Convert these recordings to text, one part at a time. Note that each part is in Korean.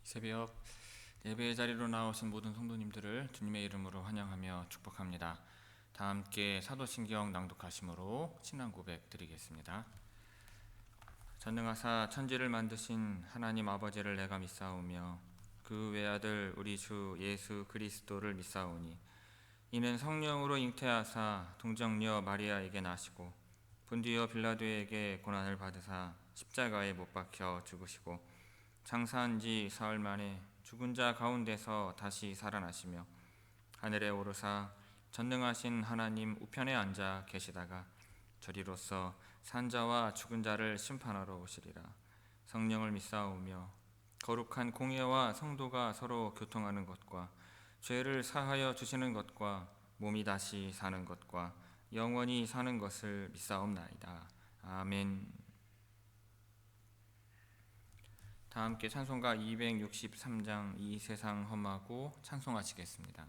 새벽 예배의 자리로 나오신 모든 성도님들을 주님의 이름으로 환영하며 축복합니다. 다 함께 사도신경 낭독하심으로 신앙 고백 드리겠습니다. 전능하사 천지를 만드신 하나님 아버지를 내가 믿사오며 그 외아들 우리 주 예수 그리스도를 믿사오니 이는 성령으로 잉태하사 동정녀 마리아에게 나시고 본디오 빌라도에게 고난을 받으사 십자가에 못 박혀 죽으시고 장사한 지 사흘 만에 죽은 자 가운데서 다시 살아나시며 하늘에 오르사 전능하신 하나님 우편에 앉아 계시다가 저리로서 산자와 죽은 자를 심판하러 오시리라. 성령을 믿사오며 거룩한 공예와 성도가 서로 교통하는 것과 죄를 사하여 주시는 것과 몸이 다시 사는 것과 영원히 사는 것을 믿사옵나이다. 아멘. 다 함께 찬송가 263장 이 세상 험하고 찬송하시겠습니다.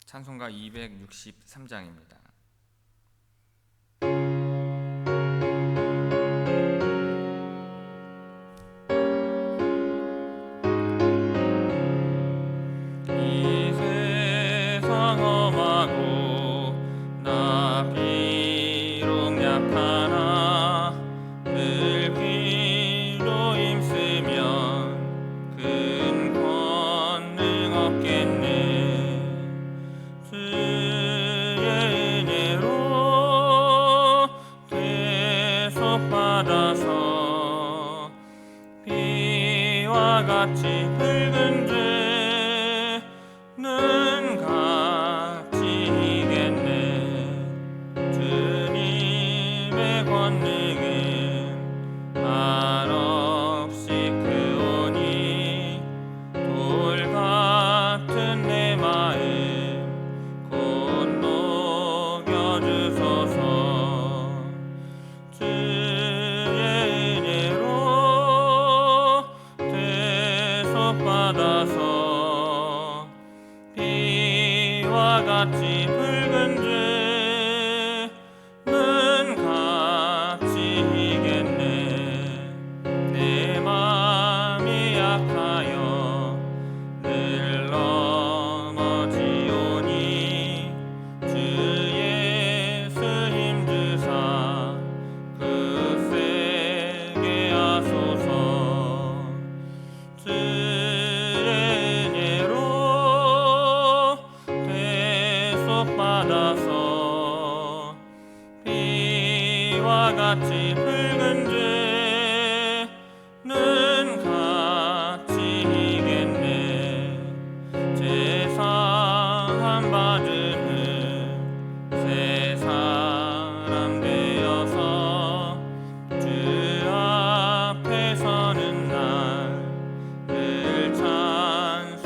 찬송가 263장입니다. 이 세상 험하고 나 비록 약하나 늘 귀로 힘쓰면 큰 권능 얻겠네. 주의 은혜로 대속받아서 비와 같이 붉은 죄는 같이 이겠네. 주님의 권능은 한없이 크오니 돌 같은 내 마음 곧 녹여주소서. 주의 은혜로 대속받아서 비와 같이 붉은 죄는 같이 이겠네. 내 맘이 약하여 늘 넘어지오니 주 예수 힘주사 굳세게 하소서. 주의 은혜로 대속받아서 비와 같이 붉은 죄는 같이 이겠네. 제사함 받은 새 사람 되어서 주 앞에 서는 날 늘 찬송하겠네.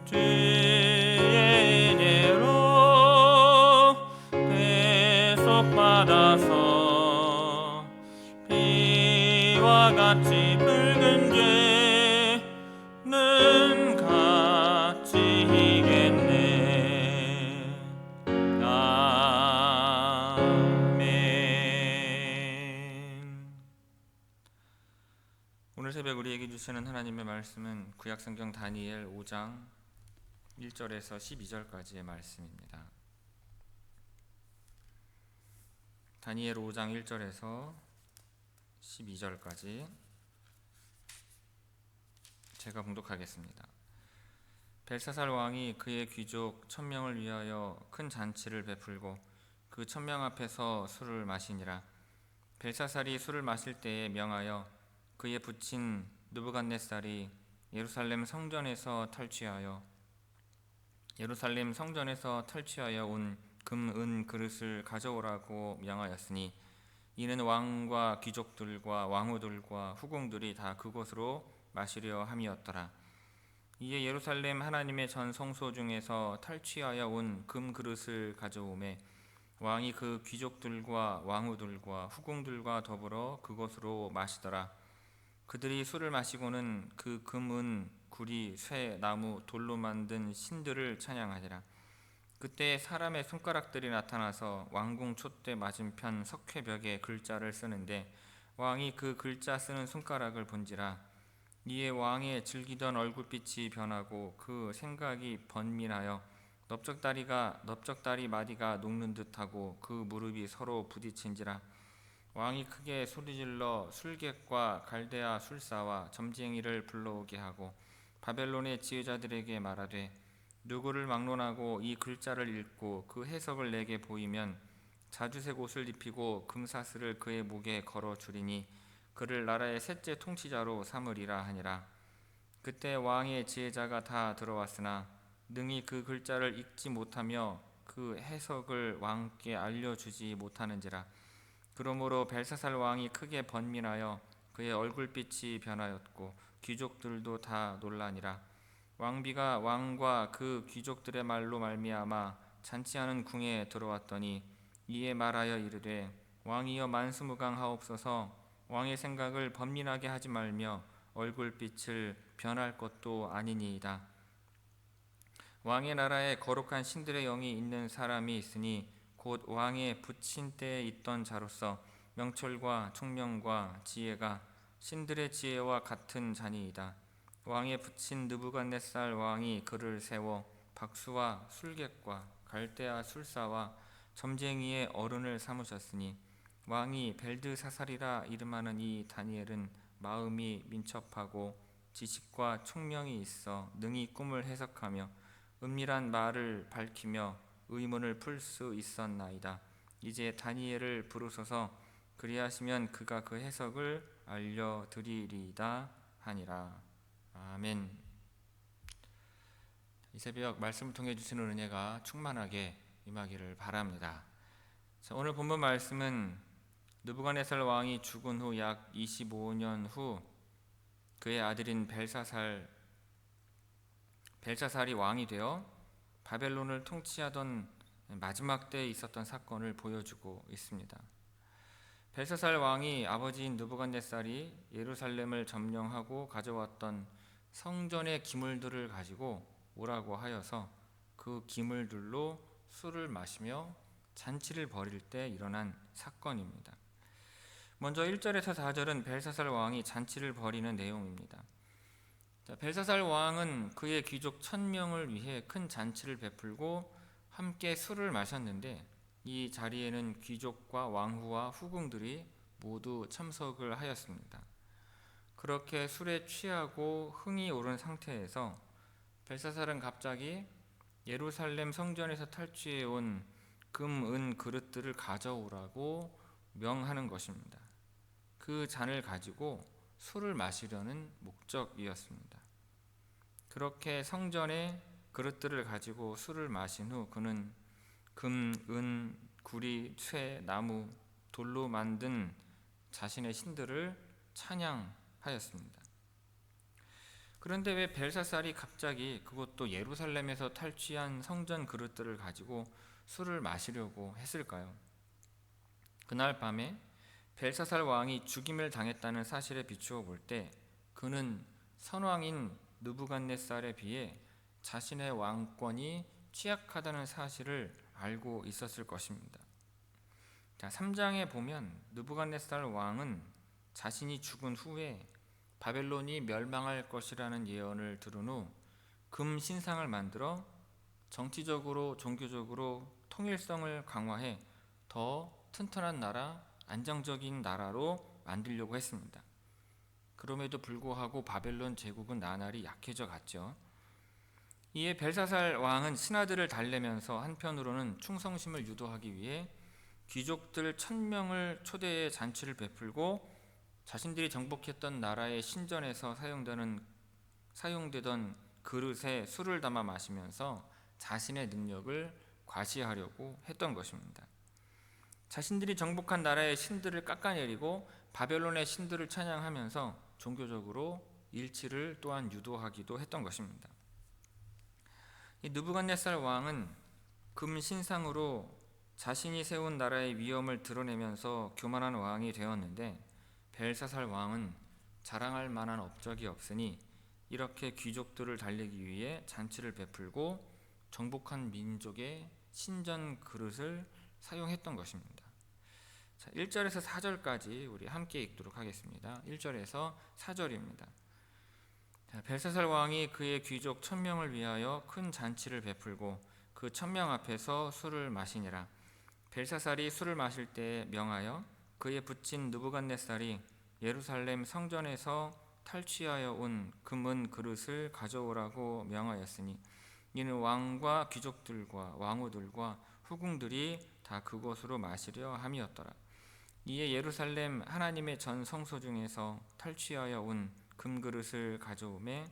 주의 은혜로 대속받아서 비와 같이 붉은 죄는 같이 이겠네. 아멘. 오늘 새벽 우리에게 주시는 하나님의 말씀은 구약성경 다니엘 5장 1절에서 12절까지의 말씀입니다. 다니엘 5장 1절에서 12절까지 제가 봉독하겠습니다. 벨사살 왕이 그의 귀족 1000명을 위하여 큰 잔치를 베풀고 그 1000명 앞에서 술을 마시니라. 벨사살이 술을 마실 때에 명하여 그의 부친 느부갓네살이 예루살렘 성전에서 탈취하여 온 금, 은 그릇을 가져오라고 명하였으니 이는 왕과 귀족들과 왕후들과 후궁들이 다 그곳으로 마시려 함이었더라. 이에 예루살렘 하나님의 전 성소 중에서 탈취하여 온 금 그릇을 가져오매 왕이 그 귀족들과 왕후들과 후궁들과 더불어 그곳으로 마시더라. 그들이 술을 마시고는 그 금, 은, 구리, 쇠, 나무, 돌로 만든 신들을 찬양하니라. 그때 사람의 손가락들이 나타나서 왕궁 촛대 맞은편 석회벽에 글자를 쓰는데 왕이 그 글자 쓰는 손가락을 본지라. 이에 왕의 즐기던 얼굴빛이 변하고 그 생각이 번민하여 넓적다리 마디가 녹는 듯하고 그 무릎이 서로 부딪힌지라. 왕이 크게 소리질러 술객과 갈대아 술사와 점쟁이를 불러오게 하고 바벨론의 지혜자들에게 말하되 누구를 막론하고 이 글자를 읽고 그 해석을 내게 보이면 자주색 옷을 입히고 금사슬을 그의 목에 걸어 주리니 그를 나라의 셋째 통치자로 삼으리라 하니라. 그때 왕의 지혜자가 다 들어왔으나 능히 그 글자를 읽지 못하며 그 해석을 왕께 알려주지 못하는지라. 그러므로 벨사살 왕이 크게 번민하여 그의 얼굴빛이 변하였고 귀족들도 다 놀라니라. 왕비가 왕과 그 귀족들의 말로 말미암아 잔치하는 궁에 들어왔더니 이에 말하여 이르되 왕이여 만수무강하옵소서. 왕의 생각을 번민하게 하지 말며 얼굴빛을 변할 것도 아니니이다. 왕의 나라에 거룩한 신들의 영이 있는 사람이 있으니 곧 왕의 부친 때에 있던 자로서 명철과 총명과 지혜가 신들의 지혜와 같은 자니이다. 왕의 부친 느부갓네살 왕이 그를 세워 박수와 술객과 갈대아 술사와 점쟁이의 어른을 삼으셨으니 왕이 벨드사살이라 이름하는 이 다니엘은 마음이 민첩하고 지식과 총명이 있어 능히 꿈을 해석하며 은밀한 말을 밝히며 의문을 풀 수 있었나이다. 이제 다니엘을 부르소서. 그리하시면 그가 그 해석을 알려드리리이다 하니라. 아멘. 이 새벽 말씀을 통해 주시는 은혜가 충만하게 임하기를 바랍니다. 자, 오늘 본문 말씀은 느부갓네살 왕이 죽은 후 약 25년 후 그의 아들인 벨사살이 왕이 되어 바벨론을 통치하던 마지막 때에 있었던 사건을 보여주고 있습니다. 벨사살 왕이 아버지인 느부갓네살이 예루살렘을 점령하고 가져왔던 성전의 기물들을 가지고 오라고 하여서 그 기물들로 술을 마시며 잔치를 벌일 때 일어난 사건입니다. 먼저 1절에서 4절은 벨사살 왕이 잔치를 벌이는 내용입니다. 벨사살 왕은 그의 귀족 1000명을 위해 큰 잔치를 베풀고 함께 술을 마셨는데 이 자리에는 귀족과 왕후와 후궁들이 모두 참석을 하였습니다. 그렇게 술에 취하고 흥이 오른 상태에서 벨사살은 갑자기 예루살렘 성전에서 탈취해 온 금, 은 그릇들을 가져오라고 명하는 것입니다. 그 잔을 가지고 술을 마시려는 목적이었습니다. 그렇게 성전에 그릇들을 가지고 술을 마신 후 그는 금, 은, 구리, 쇠, 나무, 돌로 만든 자신의 신들을 찬양하였습니다. 그런데 왜 벨사살이 갑자기 그것도 예루살렘에서 탈취한 성전 그릇들을 가지고 술을 마시려고 했을까요? 그날 밤에 벨사살 왕이 죽임을 당했다는 사실에 비추어 볼 때 그는 선왕인 느부갓네살에 비해 자신의 왕권이 취약하다는 사실을 알고 있었을 것입니다. 자, 3장에 보면 느부갓네살 왕은 자신이 죽은 후에 바벨론이 멸망할 것이라는 예언을 들은 후 금 신상을 만들어 정치적으로 종교적으로 통일성을 강화해 더 튼튼한 나라, 안정적인 나라로 만들려고 했습니다. 그럼에도 불구하고 바벨론 제국은 나날이 약해져 갔죠. 이에 벨사살 왕은 신하들을 달래면서 한편으로는 충성심을 유도하기 위해 귀족들 1000명을 초대해 잔치를 베풀고 자신들이 정복했던 나라의 신전에서 사용되던 그릇에 술을 담아 마시면서 자신의 능력을 과시하려고 했던 것입니다. 자신들이 정복한 나라의 신들을 깎아내리고 바벨론의 신들을 찬양하면서 종교적으로 일치를 또한 유도하기도 했던 것입니다. 이 느부갓네살 왕은 금 신상으로 자신이 세운 나라의 위엄을 드러내면서 교만한 왕이 되었는데 벨사살 왕은 자랑할 만한 업적이 없으니 이렇게 귀족들을 달래기 위해 잔치를 베풀고 정복한 민족의 신전 그릇을 사용했던 것입니다. 자, 1절에서 4절까지 우리 함께 읽도록 하겠습니다. 1절에서 4절입니다. 자, 벨사살 왕이 그의 귀족 1000명을 위하여 큰 잔치를 베풀고 그 1000명 앞에서 술을 마시니라. 벨사살이 술을 마실 때에 명하여 그의 부친 느부갓네살이 예루살렘 성전에서 탈취하여 온 금은 그릇을 가져오라고 명하였으니 이는 왕과 귀족들과 왕후들과 후궁들이 다 그곳으로 마시려 함이었더라. 이에 예루살렘 하나님의 전 성소 중에서 탈취하여 온 금그릇을 가져오매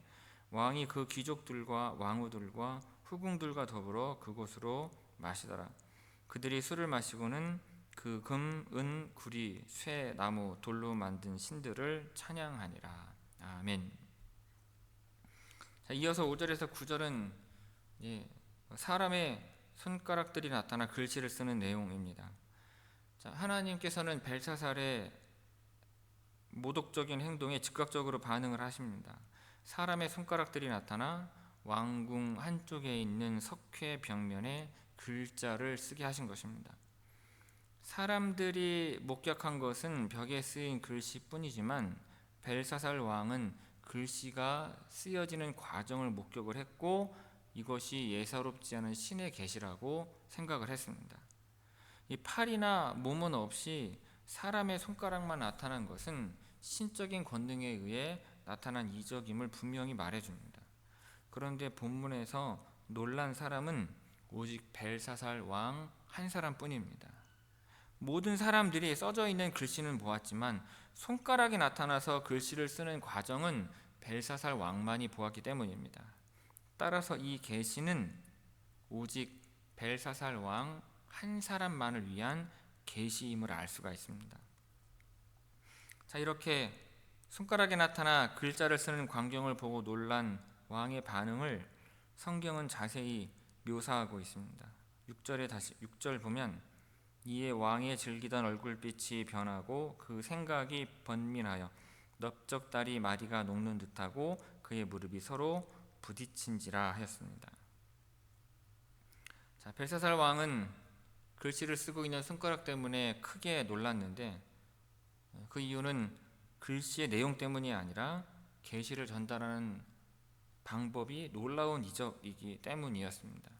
왕이 그 귀족들과 왕후들과 후궁들과 더불어 그곳으로 마시더라. 그들이 술을 마시고는 그 금, 은, 구리, 쇠, 나무, 돌로 만든 신들을 찬양하니라. 아멘. 자, 이어서 5절에서 9절은 사람의 손가락들이 나타나 글씨를 쓰는 내용입니다. 자, 하나님께서는 벨사살의 모독적인 행동에 즉각적으로 반응을 하십니다. 사람의 손가락들이 나타나 왕궁 한쪽에 있는 석회 벽면에 글자를 쓰게 하신 것입니다. 사람들이 목격한 것은 벽에 쓰인 글씨뿐이지만 벨사살 왕은 글씨가 쓰여지는 과정을 목격을 했고 이것이 예사롭지 않은 신의 계시라고 생각을 했습니다. 이 팔이나 몸은 없이 사람의 손가락만 나타난 것은 신적인 권능에 의해 나타난 이적임을 분명히 말해줍니다. 그런데 본문에서 놀란 사람은 오직 벨사살 왕 한 사람뿐입니다. 모든 사람들이 써져 있는 글씨는 보았지만 손가락이 나타나서 글씨를 쓰는 과정은 벨사살 왕만이 보았기 때문입니다. 따라서 이 계시는 오직 벨사살 왕 한 사람만을 위한 계시임을 알 수가 있습니다. 자, 이렇게 손가락에 나타나 글자를 쓰는 광경을 보고 놀란 왕의 반응을 성경은 자세히 묘사하고 있습니다. 6절 보면 이에 왕의 즐기던 얼굴빛이 변하고 그 생각이 번민하여 넓적다리 마디가 녹는 듯하고 그의 무릎이 서로 부딪힌지라 하였습니다. 자, 벨사살 왕은 글씨를 쓰고 있는 손가락 때문에 크게 놀랐는데 그 이유는 글씨의 내용 때문이 아니라 계시를 전달하는 방법이 놀라운 이적이기 때문이었습니다.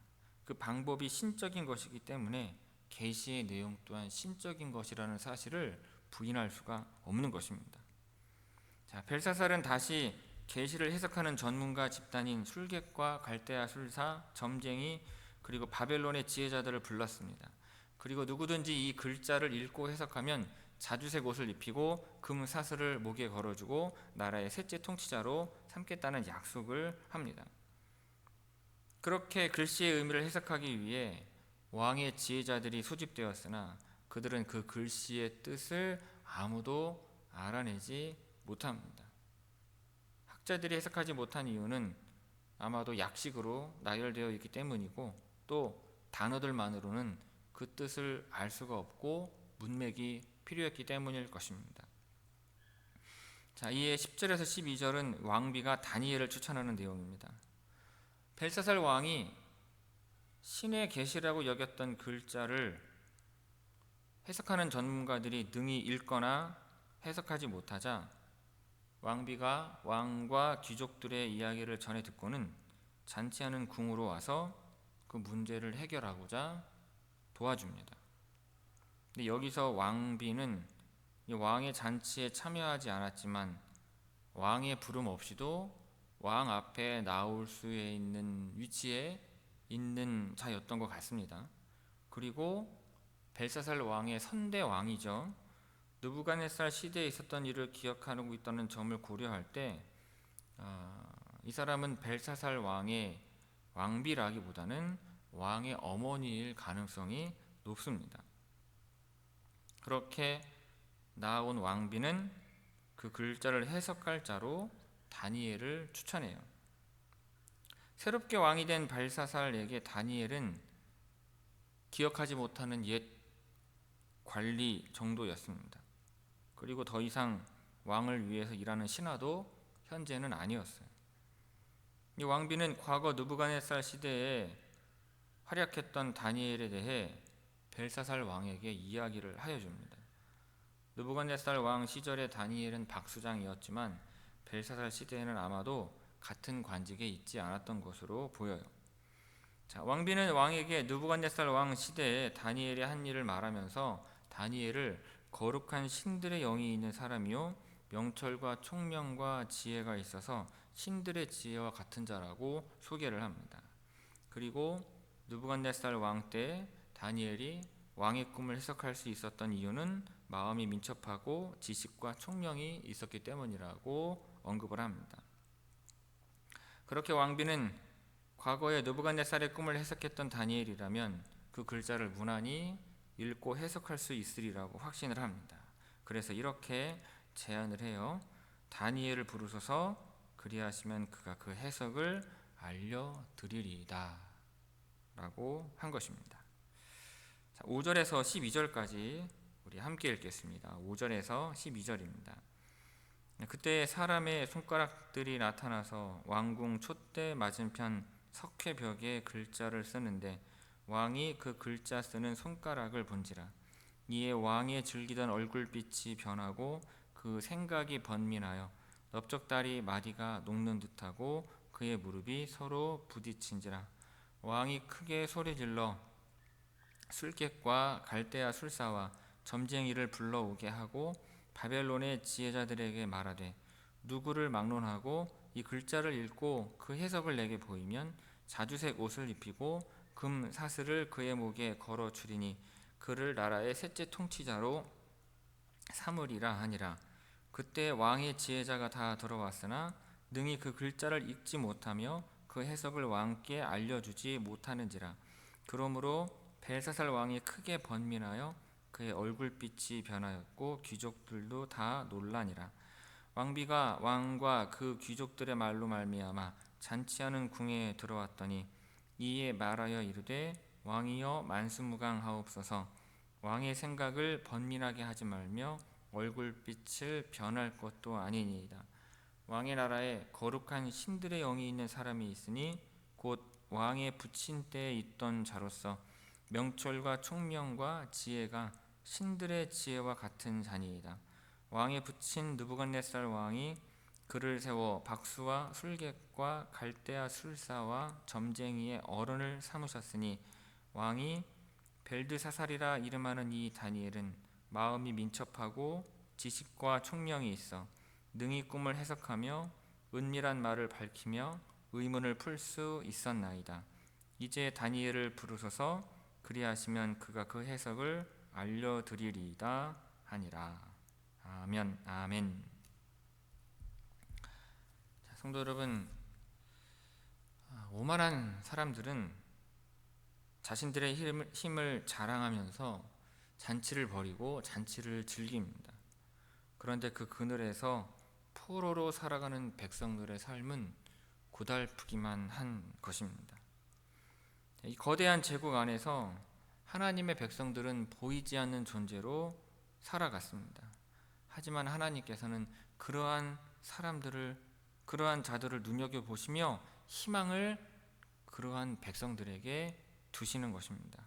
그 방법이 신적인 것이기 때문에 계시의 내용 또한 신적인 것이라는 사실을 부인할 수가 없는 것입니다. 자, 벨사살은 다시 계시를 해석하는 전문가 집단인 술객과 갈대아 술사, 점쟁이 그리고 바벨론의 지혜자들을 불렀습니다. 그리고 누구든지 이 글자를 읽고 해석하면 자주색 옷을 입히고 금 사슬을 목에 걸어주고 나라의 셋째 통치자로 삼겠다는 약속을 합니다. 그렇게 글씨의 의미를 해석하기 위해 왕의 지혜자들이 소집되었으나 그들은 그 글씨의 뜻을 아무도 알아내지 못합니다. 학자들이 해석하지 못한 이유는 아마도 약식으로 나열되어 있기 때문이고 또 단어들만으로는 그 뜻을 알 수가 없고 문맥이 필요했기 때문일 것입니다. 자, 이에 10절에서 12절은 왕비가 다니엘을 추천하는 내용입니다. 벨사살 왕이 신의 계시라고 여겼던 글자를 해석하는 전문가들이 능히 읽거나 해석하지 못하자 왕비가 왕과 귀족들의 이야기를 전해 듣고는 잔치하는 궁으로 와서 그 문제를 해결하고자 도와줍니다. 근데 여기서 왕비는 왕의 잔치에 참여하지 않았지만 왕의 부름 없이도 왕 앞에 나올 수 있는 위치에 있는 자였던 것 같습니다. 그리고 벨사살 왕의 선대 왕이죠. 느부갓네살 시대에 있었던 일을 기억하고 있다는 점을 고려할 때 이 사람은 벨사살 왕의 왕비라기보다는 왕의 어머니일 가능성이 높습니다. 그렇게 나온 왕비는 그 글자를 해석할 자로 다니엘을 추천해요. 새롭게 왕이 된 벨사살에게 다니엘은 기억하지 못하는 옛 관리 정도였습니다. 그리고 더 이상 왕을 위해서 일하는 신하도 현재는 아니었어요. 이 왕비는 과거 느부갓네살 시대에 활약했던 다니엘에 대해 벨사살 왕에게 이야기를 하여 줍니다. 느부갓네살 왕 시절의 다니엘은 박수장이었지만 벨사살 시대에는 아마도 같은 관직에 있지 않았던 것으로 보여요. 자, 왕비는 왕에게 느부갓네살 왕 시대에 다니엘이 한 일을 말하면서 다니엘을 거룩한 신들의 영이 있는 사람이요 명철과 총명과 지혜가 있어서 신들의 지혜와 같은 자라고 소개를 합니다. 그리고 느부갓네살 왕 때 다니엘이 왕의 꿈을 해석할 수 있었던 이유는 마음이 민첩하고 지식과 총명이 있었기 때문이라고 언급을 합니다. 그렇게 왕비는 과거에 느부갓네살의 꿈을 해석했던 다니엘이라면 그 글자를 무난히 읽고 해석할 수 있으리라고 확신을 합니다. 그래서 이렇게 제안을 해요. 다니엘을 부르소서, 그리하시면 그가 그 해석을 알려드리리이다 라고 한 것입니다. 5절에서 12절까지 우리 함께 읽겠습니다. 5절에서 12절입니다. 그때 사람의 손가락들이 나타나서 왕궁 촛대 맞은편 석회벽에 글자를 쓰는데 왕이 그 글자 쓰는 손가락을 본지라. 이에 왕의 즐기던 얼굴빛이 변하고 그 생각이 번민하여 넓적다리 마디가 녹는 듯하고 그의 무릎이 서로 부딪힌지라. 왕이 크게 소리질러 술객과 갈대아 술사와 점쟁이를 불러오게 하고 바벨론의 지혜자들에게 말하되 누구를 막론하고 이 글자를 읽고 그 해석을 내게 보이면 자주색 옷을 입히고 금 사슬을 그의 목에 걸어 주리니 그를 나라의 셋째 통치자로 삼으리라 하니라. 그때 왕의 지혜자가 다 들어왔으나 능히 그 글자를 읽지 못하며 그 해석을 왕께 알려주지 못하는지라. 그러므로 벨사살 왕이 크게 번민하여 그의 얼굴빛이 변하였고 귀족들도 다 놀라니라. 왕비가 왕과 그 귀족들의 말로 말미암아 잔치하는 궁에 들어왔더니 이에 말하여 이르되 왕이여 만수무강하옵소서. 왕의 생각을 번민하게 하지 말며 얼굴빛을 변할 것도 아니니이다. 왕의 나라에 거룩한 신들의 영이 있는 사람이 있으니 곧 왕의 부친 때에 있던 자로서 명철과 총명과 지혜가 신들의 지혜와 같은 자니이다. 왕의 부친 느부갓네살 왕이 그를 세워 박수와 술객과 갈대아 술사와 점쟁이의 어른을 삼으셨으니 왕이 벨드사살이라 이름하는 이 다니엘은 마음이 민첩하고 지식과 총명이 있어 능히 꿈을 해석하며 은밀한 말을 밝히며 의문을 풀 수 있었나이다. 이제 다니엘을 부르소서, 그리하시면 그가 그 해석을 알려드리리이다 하니라. 아멘. 아멘. 자, 성도 여러분, 오만한 사람들은 자신들의 힘을 자랑하면서 잔치를 벌이고 잔치를 즐깁니다. 그런데 그 그늘에서 포로로 살아가는 백성들의 삶은 고달프기만 한 것입니다. 이 거대한 제국 안에서 하나님의 백성들은 보이지 않는 존재로 살아갔습니다. 하지만 하나님께서는 그러한 자들을 눈여겨보시며 희망을 그러한 백성들에게 두시는 것입니다.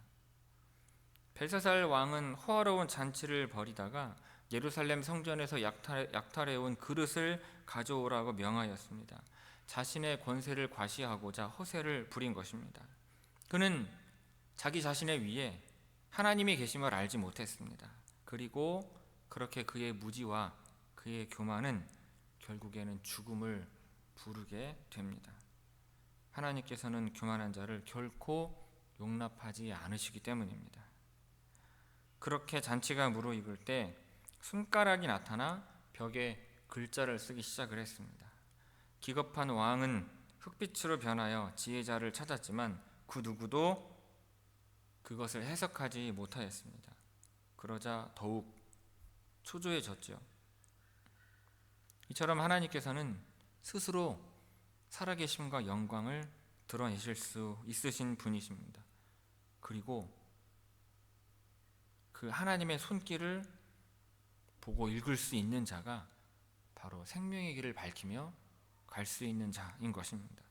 벨사살 왕은 호화로운 잔치를 벌이다가 예루살렘 성전에서 약탈해온 그릇을 가져오라고 명하였습니다. 자신의 권세를 과시하고자 허세를 부린 것입니다. 그는 자기 자신의 위에 하나님이 계심을 알지 못했습니다. 그리고 그렇게 그의 무지와 그의 교만은 결국에는 죽음을 부르게 됩니다. 하나님께서는 교만한 자를 결코 용납하지 않으시기 때문입니다. 그렇게 잔치가 무르익을 때 손가락이 나타나 벽에 글자를 쓰기 시작을 했습니다. 기겁한 왕은 흑빛으로 변하여 지혜자를 찾았지만 그 누구도 그것을 해석하지 못하였습니다. 그러자 더욱 초조해졌죠. 이처럼 하나님께서는 스스로 살아계심과 영광을 드러내실 수 있으신 분이십니다. 그리고 그 하나님의 손길을 보고 읽을 수 있는 자가 바로 생명의 길을 밝히며 갈 수 있는 자인 것입니다.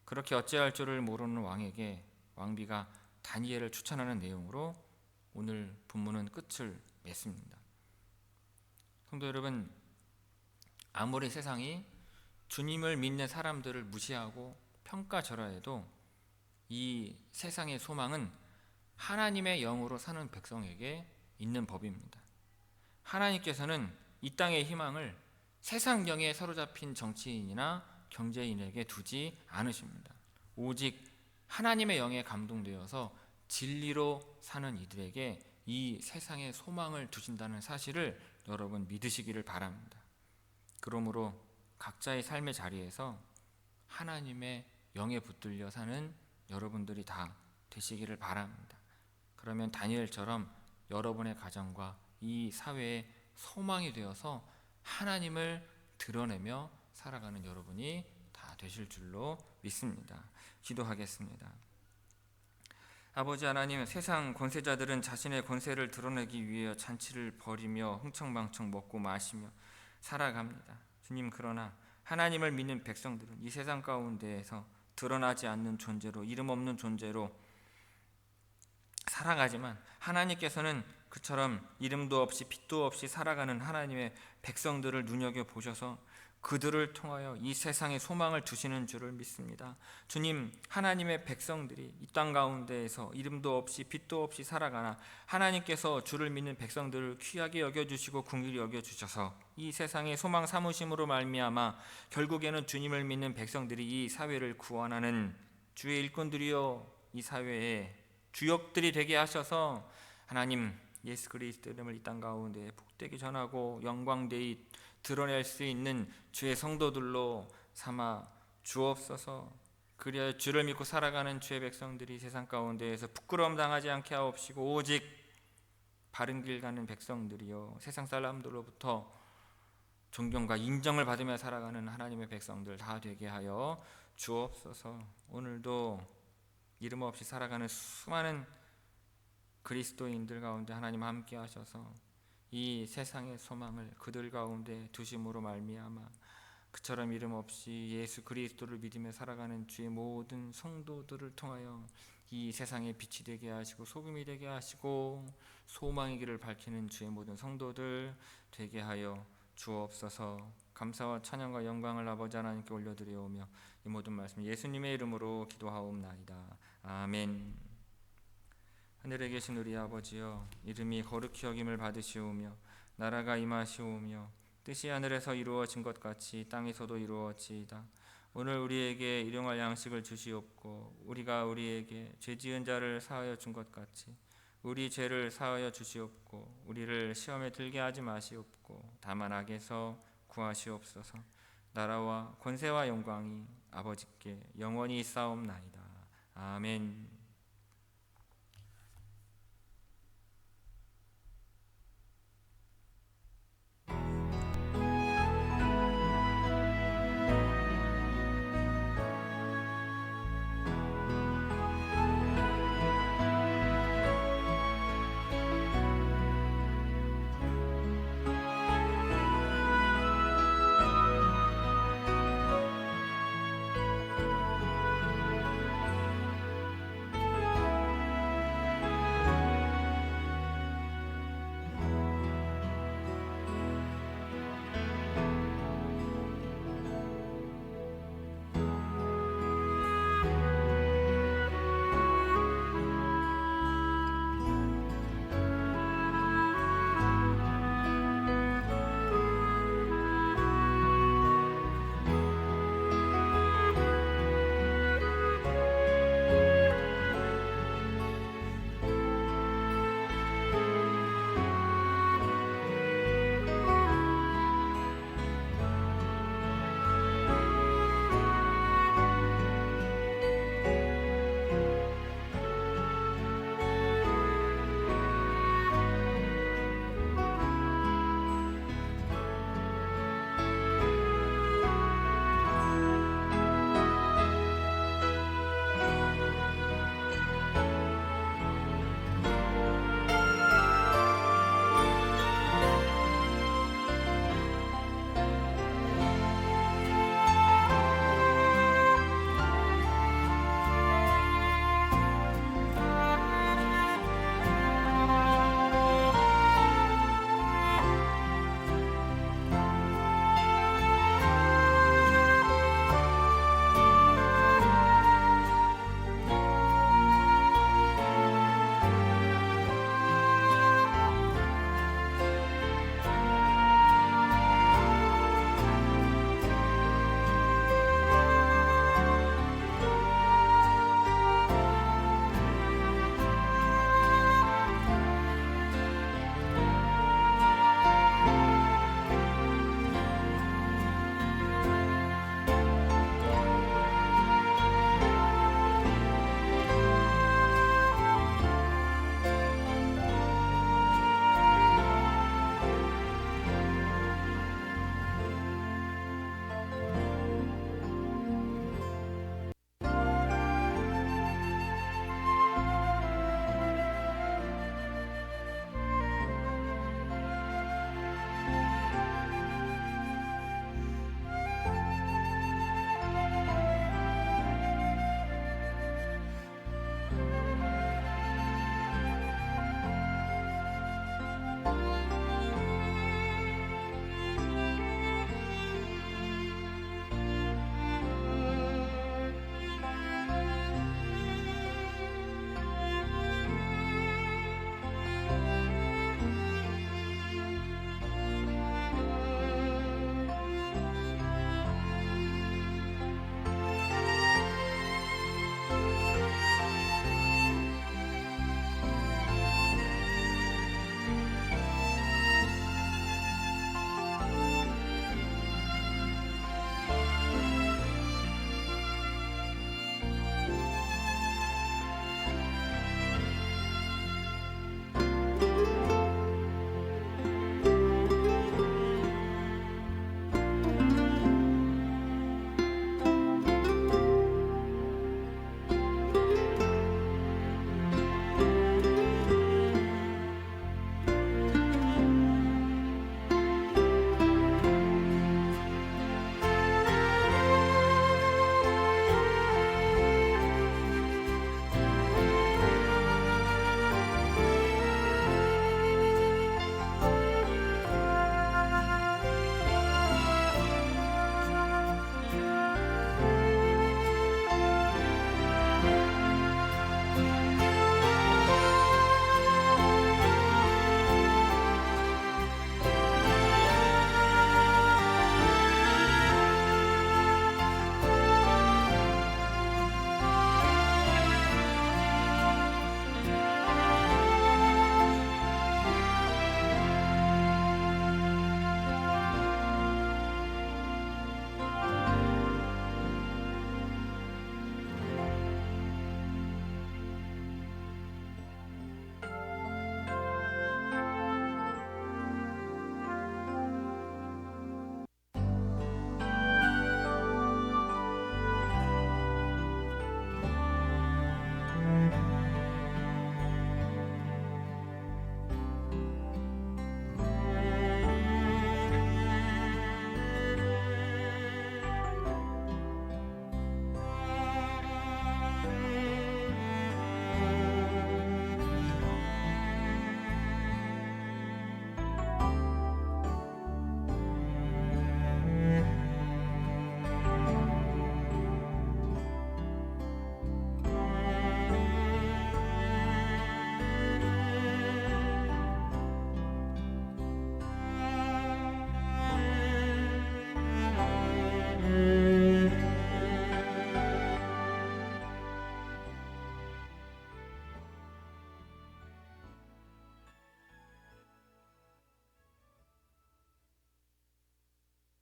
그렇게 어찌할 줄을 모르는 왕에게 왕비가 다니엘을 추천하는 내용으로 오늘 본문은 끝을 맺습니다. 성도 여러분, 아무리 세상이 주님을 믿는 사람들을 무시하고 평가절하해도 이 세상의 소망은 하나님의 영으로 사는 백성에게 있는 법입니다. 하나님께서는 이 땅의 희망을 세상 영에 사로잡힌 정치인이나 경제인에게 두지 않으십니다. 오직 하나님의 영에 감동되어서 진리로 사는 이들에게 이 세상의 소망을 두신다는 사실을 여러분 믿으시기를 바랍니다. 그러므로 각자의 삶의 자리에서 하나님의 영에 붙들려 사는 여러분들이 다 되시기를 바랍니다. 그러면 다니엘처럼 여러분의 가정과 이 사회의 소망이 되어서 하나님을 드러내며 살아가는 여러분이 다 되실 줄로 믿습니다. 기도하겠습니다. 아버지 하나님, 세상 권세자들은 자신의 권세를 드러내기 위해 잔치를 벌이며 흥청망청 먹고 마시며 살아갑니다. 주님, 그러나 하나님을 믿는 백성들은 이 세상 가운데에서 드러나지 않는 존재로, 이름 없는 존재로 살아가지만 하나님께서는 그처럼 이름도 없이 빛도 없이 살아가는 하나님의 백성들을 눈여겨보셔서 그들을 통하여 이 세상에 소망을 두시는 줄을 믿습니다. 주님, 하나님의 백성들이 이 땅 가운데에서 이름도 없이 빛도 없이 살아가나 하나님께서 주를 믿는 백성들을 귀하게 여겨주시고 긍휼히 여겨주셔서 이 세상의 소망 삼으심으로 말미암아 결국에는 주님을 믿는 백성들이 이 사회를 구원하는 주의 일꾼들이요, 이 사회에 주역들이 되게 하셔서 하나님 예수 그리스도 이름을 이 땅 가운데 복되게 전하고 영광되이 드러낼 수 있는 주의 성도들로 삼아 주옵소서. 그리하여 주를 믿고 살아가는 주의 백성들이 세상 가운데에서 부끄러움 당하지 않게 하옵시고 오직 바른 길 가는 백성들이요, 세상 사람들로부터 존경과 인정을 받으며 살아가는 하나님의 백성들 다 되게 하여 주옵소서. 오늘도 이름 없이 살아가는 수많은 그리스도인들 가운데 하나님 함께 하셔서 이 세상의 소망을 그들 가운데 두심으로 말미암아 그처럼 이름 없이 예수 그리스도를 믿으며 살아가는 주의 모든 성도들을 통하여 이 세상의 빛이 되게 하시고 소금이 되게 하시고 소망의 길을 밝히는 주의 모든 성도들 되게 하여 주옵소서. 감사와 찬양과 영광을 아버지 하나님께 올려드리오며 이 모든 말씀 예수님의 이름으로 기도하옵나이다. 아멘. 하늘에 계신 우리 아버지여, 이름이 거룩히 여김을 받으시오며 나라가 임하시오며 뜻이 하늘에서 이루어진 것 같이 땅에서도 이루어지이다. 오늘 우리에게 일용할 양식을 주시옵고 우리가 우리에게 죄지은 자를 사하여 준 것 같이 우리 죄를 사하여 주시옵고 우리를 시험에 들게 하지 마시옵고 다만 악에서 구하시옵소서. 나라와 권세와 영광이 아버지께 영원히 있사옵나이다. 아멘.